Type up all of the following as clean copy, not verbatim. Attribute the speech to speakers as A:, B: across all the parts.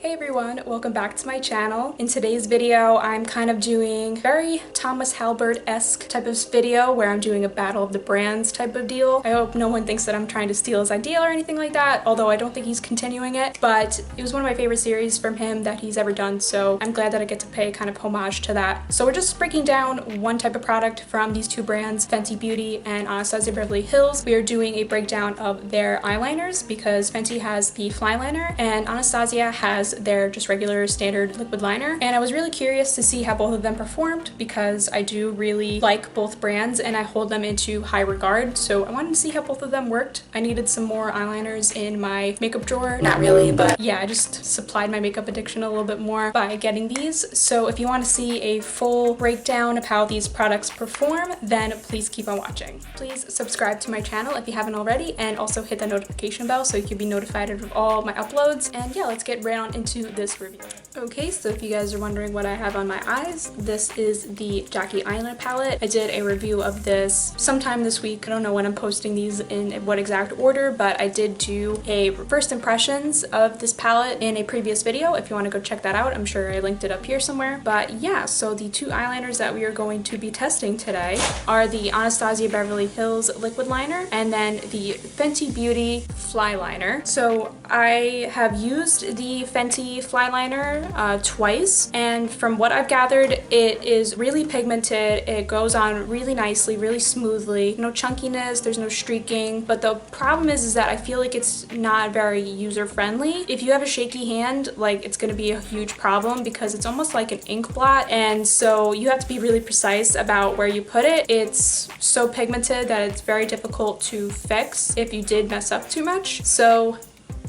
A: Hey everyone, welcome back to my channel. In today's video, I'm kind of doing very Thomas Halbert-esque type of video where I'm doing a battle of the brands type of deal. I hope no one thinks that I'm trying to steal his idea or anything like that, although I don't think he's continuing it, but it was one of my favorite series from him that he's ever done, so I'm glad that I get to pay kind of homage to that. So we're just breaking down one type of product from these two brands, Fenty Beauty and Anastasia Beverly Hills. We are doing a breakdown of their eyeliners because Fenty has the Fly Liner and Anastasia has their just regular standard liquid liner, and I was really curious to see how both of them performed because I do really like both brands and I hold them into high regard, so I wanted to see how both of them worked. I needed some more eyeliners in my makeup drawer. Not really, but yeah, I just supplied my makeup addiction a little bit more by getting these. So if you want to see a full breakdown of how these products perform, then please keep on watching. Please subscribe to my channel if you haven't already, and also hit the notification bell so you can be notified of all my uploads. And yeah, let's get right on into this review. Okay, so if you guys are wondering what I have on my eyes, this is the Jackie Eyeliner palette. I did a review of this sometime this week. I don't know when I'm posting these in what exact order, but I did do a first impressions of this palette in a previous video. If you want to go check that out, I'm sure I linked it up here somewhere. But yeah, so the two eyeliners that we are going to be testing today are the Anastasia Beverly Hills liquid liner and then the Fenty Beauty Fly Liner. So I have used the Fenty Fly Liner twice, and from what I've gathered, it is really pigmented. It goes on really nicely, really smoothly. No chunkiness, there's no streaking, but the problem is that I feel like it's not very user-friendly. If you have a shaky hand, like, it's gonna be a huge problem because it's almost like an ink blot, and so you have to be really precise about where you put it. It's so pigmented that it's very difficult to fix if you did mess up too much. So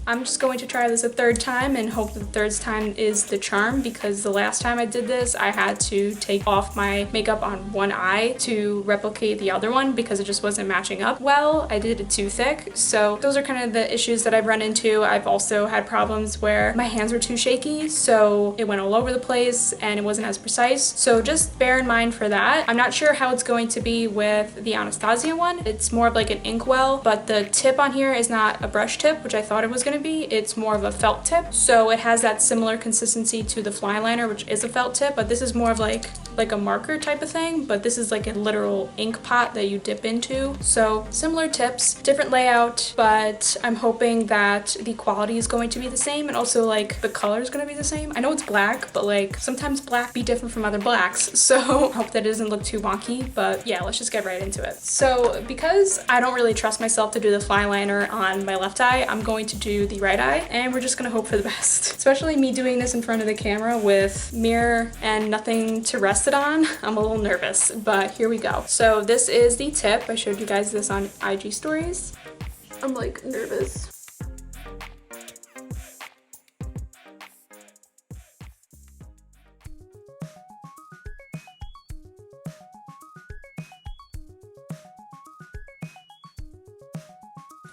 A: I'm just going to try this a third time and hope that the third time is the charm, because the last time I did this, I had to take off my makeup on one eye to replicate the other one because it just wasn't matching up well. I did it too thick. So those are kind of the issues that I've run into. I've also had problems where my hands were too shaky, so it went all over the place and it wasn't as precise. So just bear in mind for that. I'm not sure how it's going to be with the Anastasia one. It's more of like an inkwell, but the tip on here is not a brush tip, which I thought it was going to be. It's more of a felt tip, so it has that similar consistency to the Fly Liner, which is a felt tip, but this is more of like a marker type of thing, but this is like a literal ink pot that you dip into. So similar tips, different layout, but I'm hoping that the quality is going to be the same, and also like the color is going to be the same. I know it's black, but like sometimes black be different from other blacks, so I hope that it doesn't look too wonky. But yeah, let's just get right into it. So because I don't really trust myself to do the Fly Liner on my left eye, I'm going to do the right eye, and we're just gonna hope for the best. Especially me doing this in front of the camera with mirror and nothing to rest it on, I'm a little nervous, but here we go. So this is the tip. I showed you guys this on IG stories. I'm like nervous.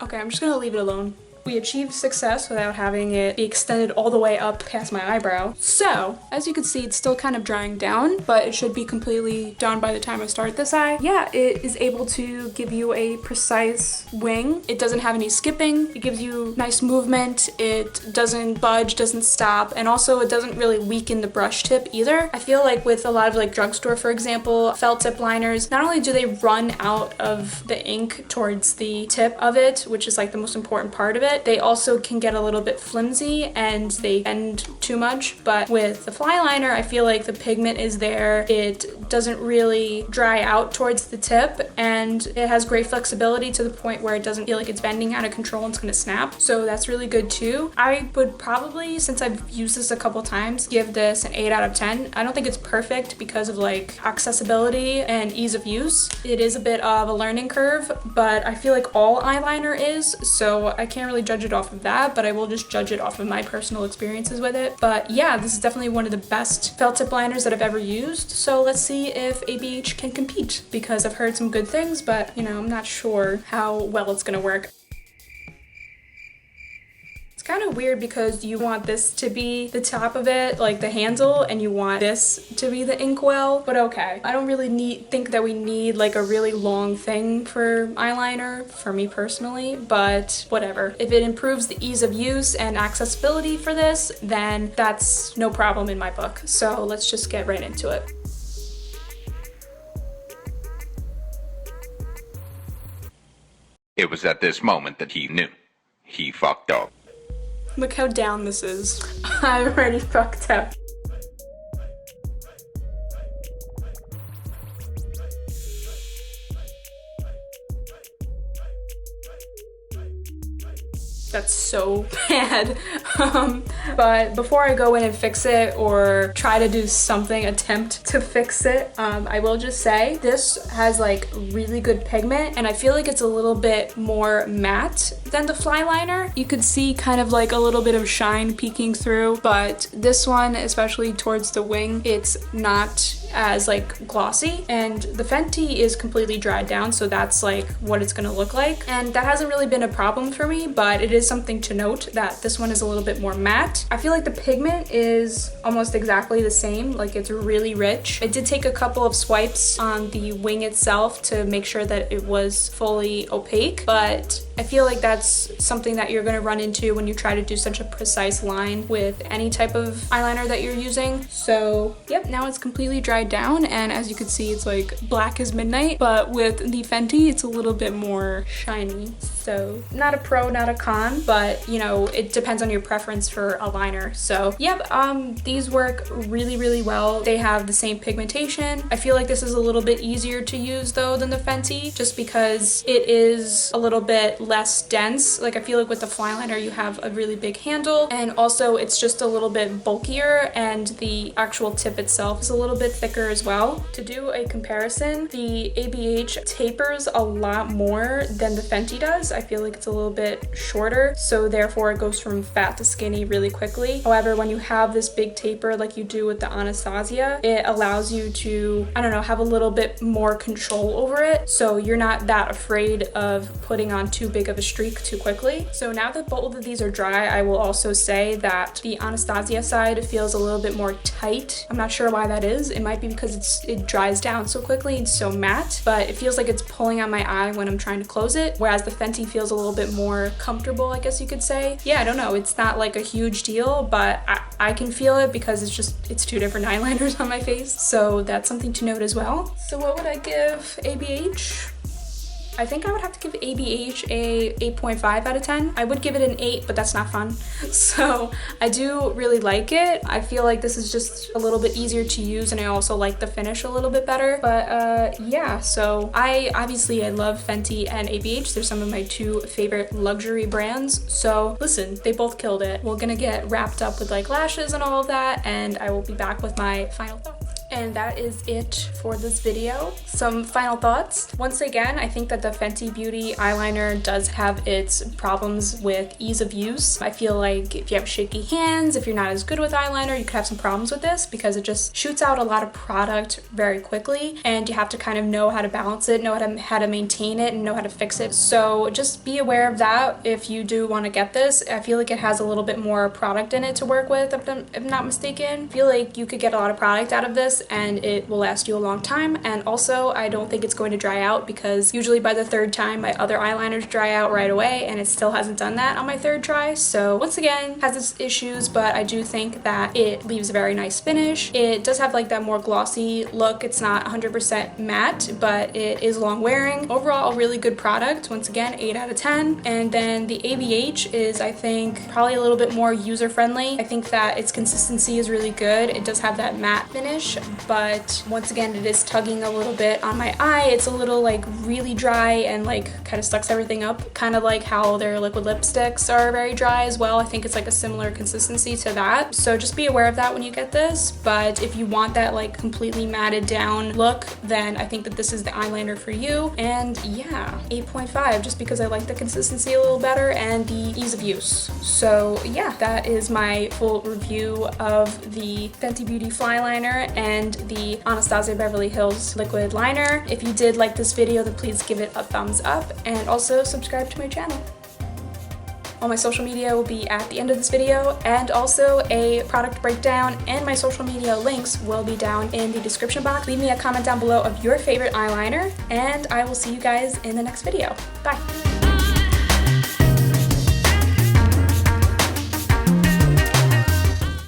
A: Okay, I'm just gonna leave it alone. We achieved success without having it be extended all the way up past my eyebrow. So, as you can see, it's still kind of drying down, but it should be completely done by the time I start this eye. Yeah, it is able to give you a precise wing. It doesn't have any skipping. It gives you nice movement. It doesn't budge, doesn't stop, and also it doesn't really weaken the brush tip either. I feel like with a lot of like drugstore, for example, felt tip liners, not only do they run out of the ink towards the tip of it, which is like the most important part of it, they also can get a little bit flimsy and they bend too much. But with the Fly Liner, I feel like the pigment is there. It doesn't really dry out towards the tip, and it has great flexibility to the point where it doesn't feel like it's bending out of control and it's gonna snap. So that's really good too. I would probably, since I've used this a couple times, give this an 8 out of 10. I don't think it's perfect because of like accessibility and ease of use. It is a bit of a learning curve, but I feel like all eyeliner is, so I can't really judge it off of that, but I will just judge it off of my personal experiences with it. But yeah, this is definitely one of the best felt tip liners that I've ever used. So let's see if ABH can compete, because I've heard some good things, but you know, I'm not sure how well it's gonna work. It's kind of weird because you want this to be the top of it, like the handle, and you want this to be the inkwell, but okay. I don't really think that we need like a really long thing for eyeliner, for me personally, but whatever. If it improves the ease of use and accessibility for this, then that's no problem in my book. So let's just get right into it.
B: It was at this moment that he knew. He fucked up.
A: Look how down this is. I already fucked up. That's so bad. But before I go in and fix it or try to do something, attempt to fix it, I will just say this has like really good pigment, and I feel like it's a little bit more matte than the Fly Liner. You could see kind of like a little bit of shine peeking through, but this one, especially towards the wing, it's not as like glossy, and the Fenty is completely dried down, so that's like what it's gonna look like, and that hasn't really been a problem for me, but it is something to note that this one is a little bit more matte. I feel like the pigment is almost exactly the same, like it's really rich. I did take a couple of swipes on the wing itself to make sure that it was fully opaque, but I feel like that's something that you're gonna run into when you try to do such a precise line with any type of eyeliner that you're using. So yep, now it's completely dried down, and as you can see, it's like black as midnight, but with the Fenty it's a little bit more shiny. So not a pro, not a con, but you know, it depends on your preference for a liner. So yep, these work really well. They have the same pigmentation. I feel like this is a little bit easier to use though than the Fenty, just because it is a little bit less dense. Like I feel like with the Fly Liner you have a really big handle, and also it's just a little bit bulkier, and the actual tip itself is a little bit thicker as well. To do a comparison, the ABH tapers a lot more than the Fenty does. I feel like it's a little bit shorter, so therefore it goes from fat to skinny really quickly. However, when you have this big taper like you do with the Anastasia, it allows you to, I don't know, have a little bit more control over it, so you're not that afraid of putting on too big of a streak too quickly. So now that both of these are dry, I will also say that the Anastasia side feels a little bit more tight. I'm not sure why that is. It might be because it dries down so quickly and so matte, but it feels like it's pulling on my eye when I'm trying to close it, whereas the Fenty feels a little bit more comfortable, I guess you could say. Yeah, I don't know, it's not like a huge deal, but I can feel it because it's two different eyeliners on my face, so that's something to note as well. So what would I give ABH? I think I would have to give ABH a 8.5 out of 10. I would give it an 8, but that's not fun. So I do really like it. I feel like this is just a little bit easier to use, and I also like the finish a little bit better. But yeah, so I love Fenty and ABH. They're some of my two favorite luxury brands. So listen, they both killed it. We're gonna get wrapped up with like lashes and all of that, and I will be back with my final thoughts. And that is it for this video. Some final thoughts. Once again, I think that the Fenty Beauty eyeliner does have its problems with ease of use. I feel like if you have shaky hands, if you're not as good with eyeliner, you could have some problems with this because it just shoots out a lot of product very quickly, and you have to kind of know how to balance it, know how to maintain it, and know how to fix it. So just be aware of that if you do want to get this. I feel like it has a little bit more product in it to work with, if I'm not mistaken. I feel like you could get a lot of product out of this and it will last you a long time, and also I don't think it's going to dry out because usually by the third time my other eyeliners dry out right away, and it still hasn't done that on my third try. So once again, has its issues, but I do think that it leaves a very nice finish. It does have like that more glossy look. It's not 100% matte, but it is long wearing. Overall, a really good product. Once again, 8 out of 10. And then the ABH is, I think, probably a little bit more user friendly. I think that its consistency is really good. It does have that matte finish, but once again, it is tugging a little bit on my eye. It's a little like really dry and like kind of sucks everything up, kind of like how their liquid lipsticks are very dry as well. I think it's like a similar consistency to that. So just be aware of that when you get this. But if you want that like completely matted down look, then I think that this is the eyeliner for you. And yeah, 8.5, just because I like the consistency a little better and the ease of use. So yeah, that is my full review of the Fenty Beauty Fly Liner and the Anastasia Beverly Hills liquid liner. If you did like this video, then please give it a thumbs up and also subscribe to my channel. All my social media will be at the end of this video, and also a product breakdown and my social media links will be down in the description box. Leave me a comment down below of your favorite eyeliner, and I will see you guys in the next video. Bye!